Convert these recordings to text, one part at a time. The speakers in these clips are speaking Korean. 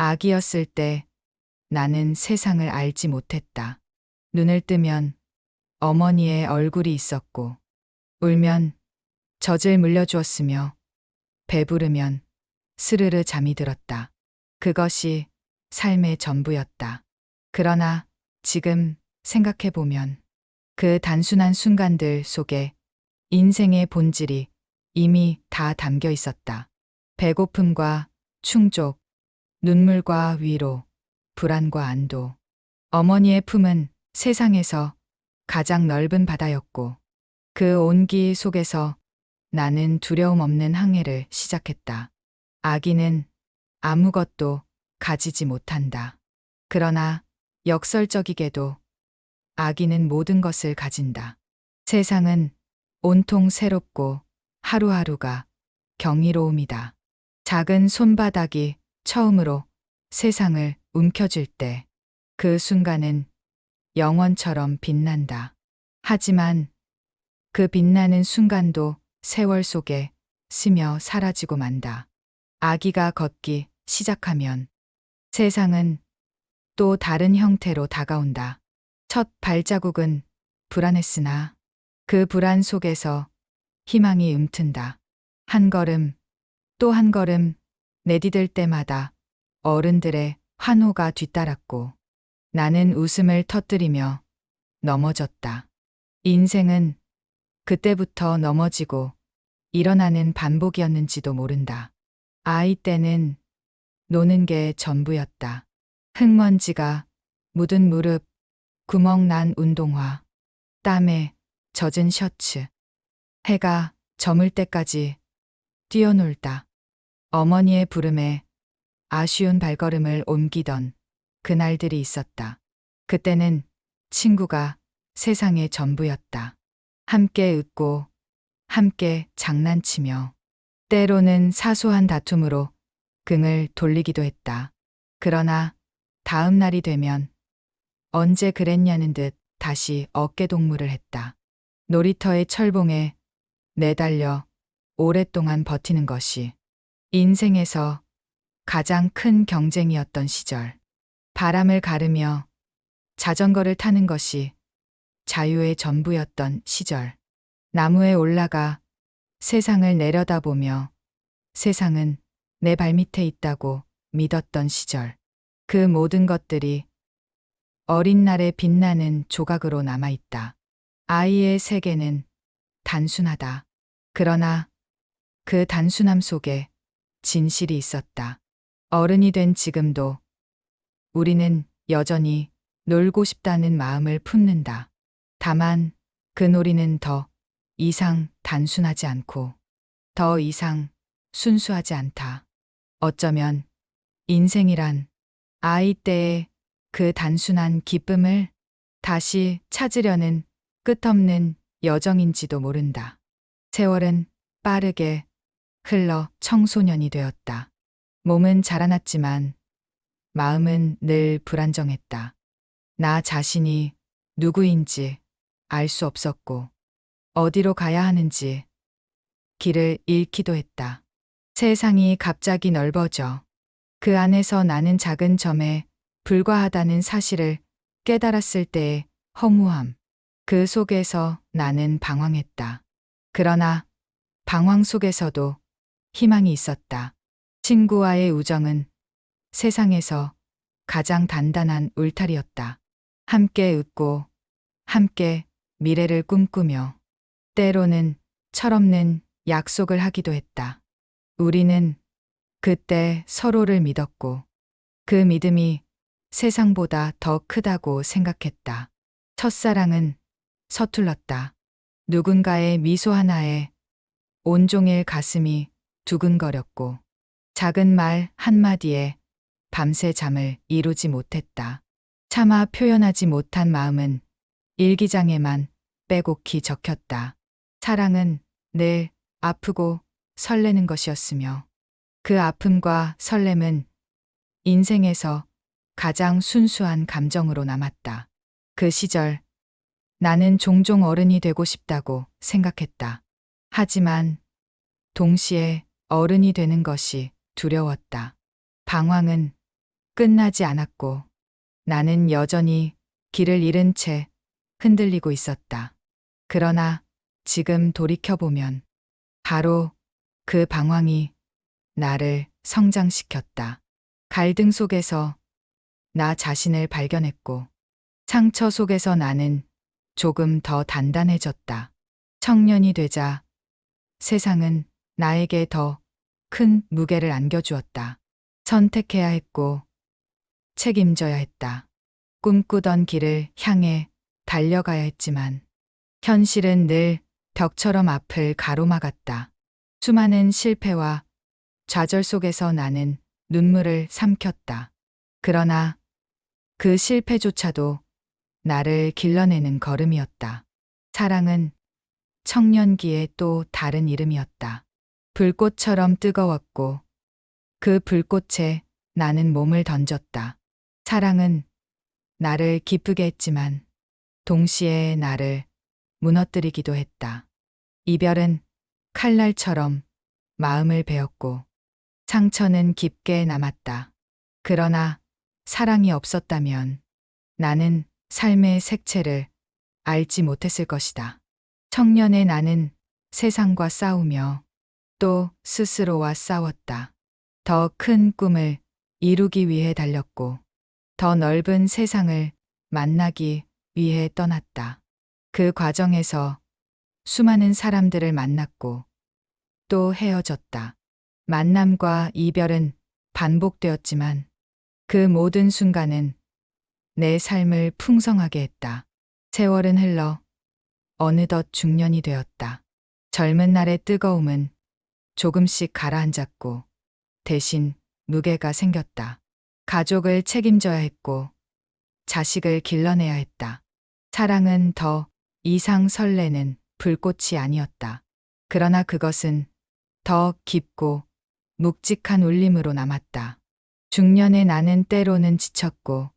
아기였을 때 나는 세상을 알지 못했다. 눈을 뜨면 어머니의 얼굴이 있었고, 울면 젖을 물려주었으며, 배부르면 스르르 잠이 들었다. 그것이 삶의 전부였다. 그러나 지금 생각해보면 그 단순한 순간들 속에 인생의 본질이 이미 다 담겨 있었다. 배고픔과 충족, 눈물과 위로, 불안과 안도. 어머니의 품은 세상에서 가장 넓은 바다였고, 그 온기 속에서 나는 두려움 없는 항해를 시작했다. 아기는 아무것도 가지지 못한다. 그러나 역설적이게도 아기는 모든 것을 가진다. 세상은 온통 새롭고 하루하루가 경이로움이다. 작은 손바닥이 처음으로 세상을 움켜쥘 때 그 순간은 영원처럼 빛난다. 하지만 그 빛나는 순간도 세월 속에 스며 사라지고 만다. 아기가 걷기 시작하면 세상은 또 다른 형태로 다가온다. 첫 발자국은 불안했으나 그 불안 속에서 희망이 움튼다. 한 걸음 또 한 걸음 내디딜 때마다 어른들의 환호가 뒤따랐고 나는 웃음을 터뜨리며 넘어졌다. 인생은 그때부터 넘어지고 일어나는 반복이었는지도 모른다. 아이 때는 노는 게 전부였다. 흙먼지가 묻은 무릎, 구멍 난 운동화, 땀에 젖은 셔츠, 해가 저물 때까지 뛰어놀다. 어머니의 부름에 아쉬운 발걸음을 옮기던 그날들이 있었다. 그때는 친구가 세상의 전부였다. 함께 웃고 함께 장난치며 때로는 사소한 다툼으로 긍을 돌리기도 했다. 그러나 다음 날이 되면 언제 그랬냐는 듯 다시 어깨동무를 했다. 놀이터의 철봉에 매달려 오랫동안 버티는 것이 인생에서 가장 큰 경쟁이었던 시절. 바람을 가르며 자전거를 타는 것이 자유의 전부였던 시절. 나무에 올라가 세상을 내려다보며 세상은 내 발밑에 있다고 믿었던 시절. 그 모든 것들이 어린 날의 빛나는 조각으로 남아있다. 아이의 세계는 단순하다. 그러나 그 단순함 속에 진실이 있었다. 어른이 된 지금도 우리는 여전히 놀고 싶다는 마음을 품는다. 다만 그 놀이는 더 이상 단순하지 않고 더 이상 순수하지 않다. 어쩌면 인생이란 아이 때의 그 단순한 기쁨을 다시 찾으려는 끝없는 여정인지도 모른다. 세월은 빠르게 흘러 청소년이 되었다. 몸은 자라났지만 마음은 늘 불안정했다. 나 자신이 누구인지 알 수 없었고 어디로 가야 하는지 길을 잃기도 했다. 세상이 갑자기 넓어져 그 안에서 나는 작은 점에 불과하다는 사실을 깨달았을 때의 허무함. 그 속에서 나는 방황했다. 그러나 방황 속에서도 희망이 있었다. 친구와의 우정은 세상에서 가장 단단한 울타리였다. 함께 웃고 함께 미래를 꿈꾸며 때로는 철없는 약속을 하기도 했다. 우리는 그때 서로를 믿었고 그 믿음이 세상보다 더 크다고 생각했다. 첫사랑은 서툴렀다. 누군가의 미소 하나에 온종일 가슴이 두근거렸고 작은 말 한마디에 밤새 잠을 이루지 못했다. 차마 표현하지 못한 마음은 일기장에만 빼곡히 적혔다. 사랑은 늘 아프고 설레는 것이었으며 그 아픔과 설렘은 인생에서 가장 순수한 감정으로 남았다. 그 시절 나는 종종 어른이 되고 싶다고 생각했다. 하지만 동시에 어른이 되는 것이 두려웠다. 방황은 끝나지 않았고 나는 여전히 길을 잃은 채 흔들리고 있었다. 그러나 지금 돌이켜보면 바로 그 방황이 나를 성장시켰다. 갈등 속에서 나 자신을 발견했고 상처 속에서 나는 조금 더 단단해졌다. 청년이 되자 세상은 나에게 더 큰 무게를 안겨주었다. 선택해야 했고 책임져야 했다. 꿈꾸던 길을 향해 달려가야 했지만 현실은 늘 벽처럼 앞을 가로막았다. 수많은 실패와 좌절 속에서 나는 눈물을 삼켰다. 그러나 그 실패조차도 나를 길러내는 걸음이었다. 사랑은 청년기의 또 다른 이름이었다. 불꽃처럼 뜨거웠고 그 불꽃에 나는 몸을 던졌다. 사랑은 나를 기쁘게 했지만 동시에 나를 무너뜨리기도 했다. 이별은 칼날처럼 마음을 베었고 상처는 깊게 남았다. 그러나 사랑이 없었다면 나는 삶의 색채를 알지 못했을 것이다. 청년의 나는 세상과 싸우며 또 스스로와 싸웠다. 더 큰 꿈을 이루기 위해 달렸고 더 넓은 세상을 만나기 위해 떠났다. 그 과정에서 수많은 사람들을 만났고 또 헤어졌다. 만남과 이별은 반복되었지만 그 모든 순간은 내 삶을 풍성하게 했다. 세월은 흘러 어느덧 중년이 되었다. 젊은 날의 뜨거움은 조금씩 가라앉았고 대신 무게가 생겼다. 가족을 책임져야 했고 자식을 길러내야 했다. 사랑은 더 이상 설레는 불꽃이 아니었다. 그러나 그것은 더 깊고 묵직한 울림으로 남았다. 중년의 나는 때로는 지쳤고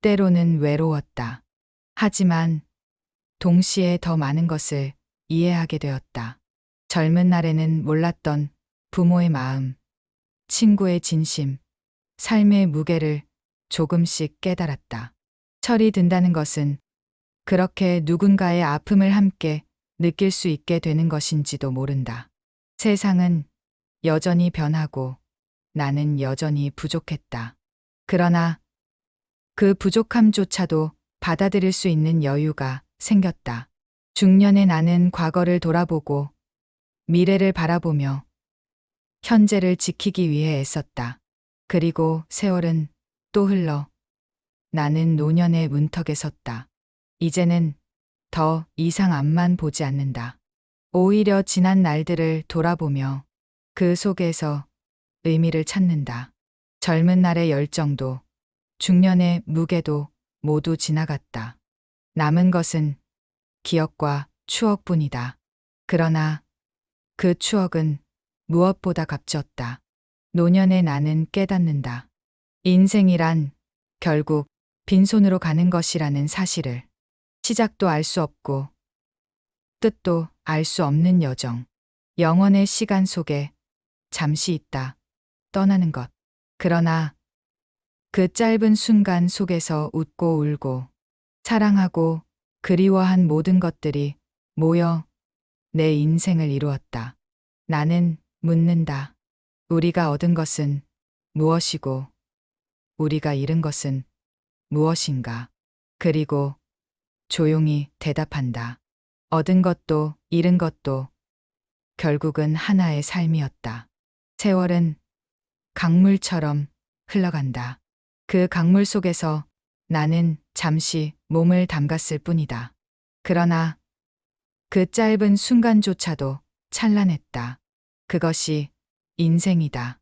때로는 외로웠다. 하지만 동시에 더 많은 것을 이해하게 되었다. 젊은 날에는 몰랐던 부모의 마음, 친구의 진심, 삶의 무게를 조금씩 깨달았다. 철이 든다는 것은 그렇게 누군가의 아픔을 함께 느낄 수 있게 되는 것인지도 모른다. 세상은 여전히 변하고 나는 여전히 부족했다. 그러나 그 부족함조차도 받아들일 수 있는 여유가 생겼다. 중년의 나는 과거를 돌아보고 미래를 바라보며 현재를 지키기 위해 애썼다. 그리고 세월은 또 흘러 나는 노년의 문턱에 섰다. 이제는 더 이상 앞만 보지 않는다. 오히려 지난 날들을 돌아보며 그 속에서 의미를 찾는다. 젊은 날의 열정도 중년의 무게도 모두 지나갔다. 남은 것은 기억과 추억뿐이다. 그러나 그 추억은 무엇보다 값졌다. 노년의 나는 깨닫는다. 인생이란 결국 빈손으로 가는 것이라는 사실을. 시작도 알 수 없고 뜻도 알 수 없는 여정. 영원의 시간 속에 잠시 있다 떠나는 것. 그러나 그 짧은 순간 속에서 웃고 울고 사랑하고 그리워한 모든 것들이 모여 내 인생을 이루었다. 나는 묻는다. 우리가 얻은 것은 무엇이고 우리가 잃은 것은 무엇인가? 그리고 조용히 대답한다. 얻은 것도 잃은 것도 결국은 하나의 삶이었다. 세월은 강물처럼 흘러간다. 그 강물 속에서 나는 잠시 몸을 담갔을 뿐이다. 그러나 그 짧은 순간조차도 찬란했다. 그것이 인생이다.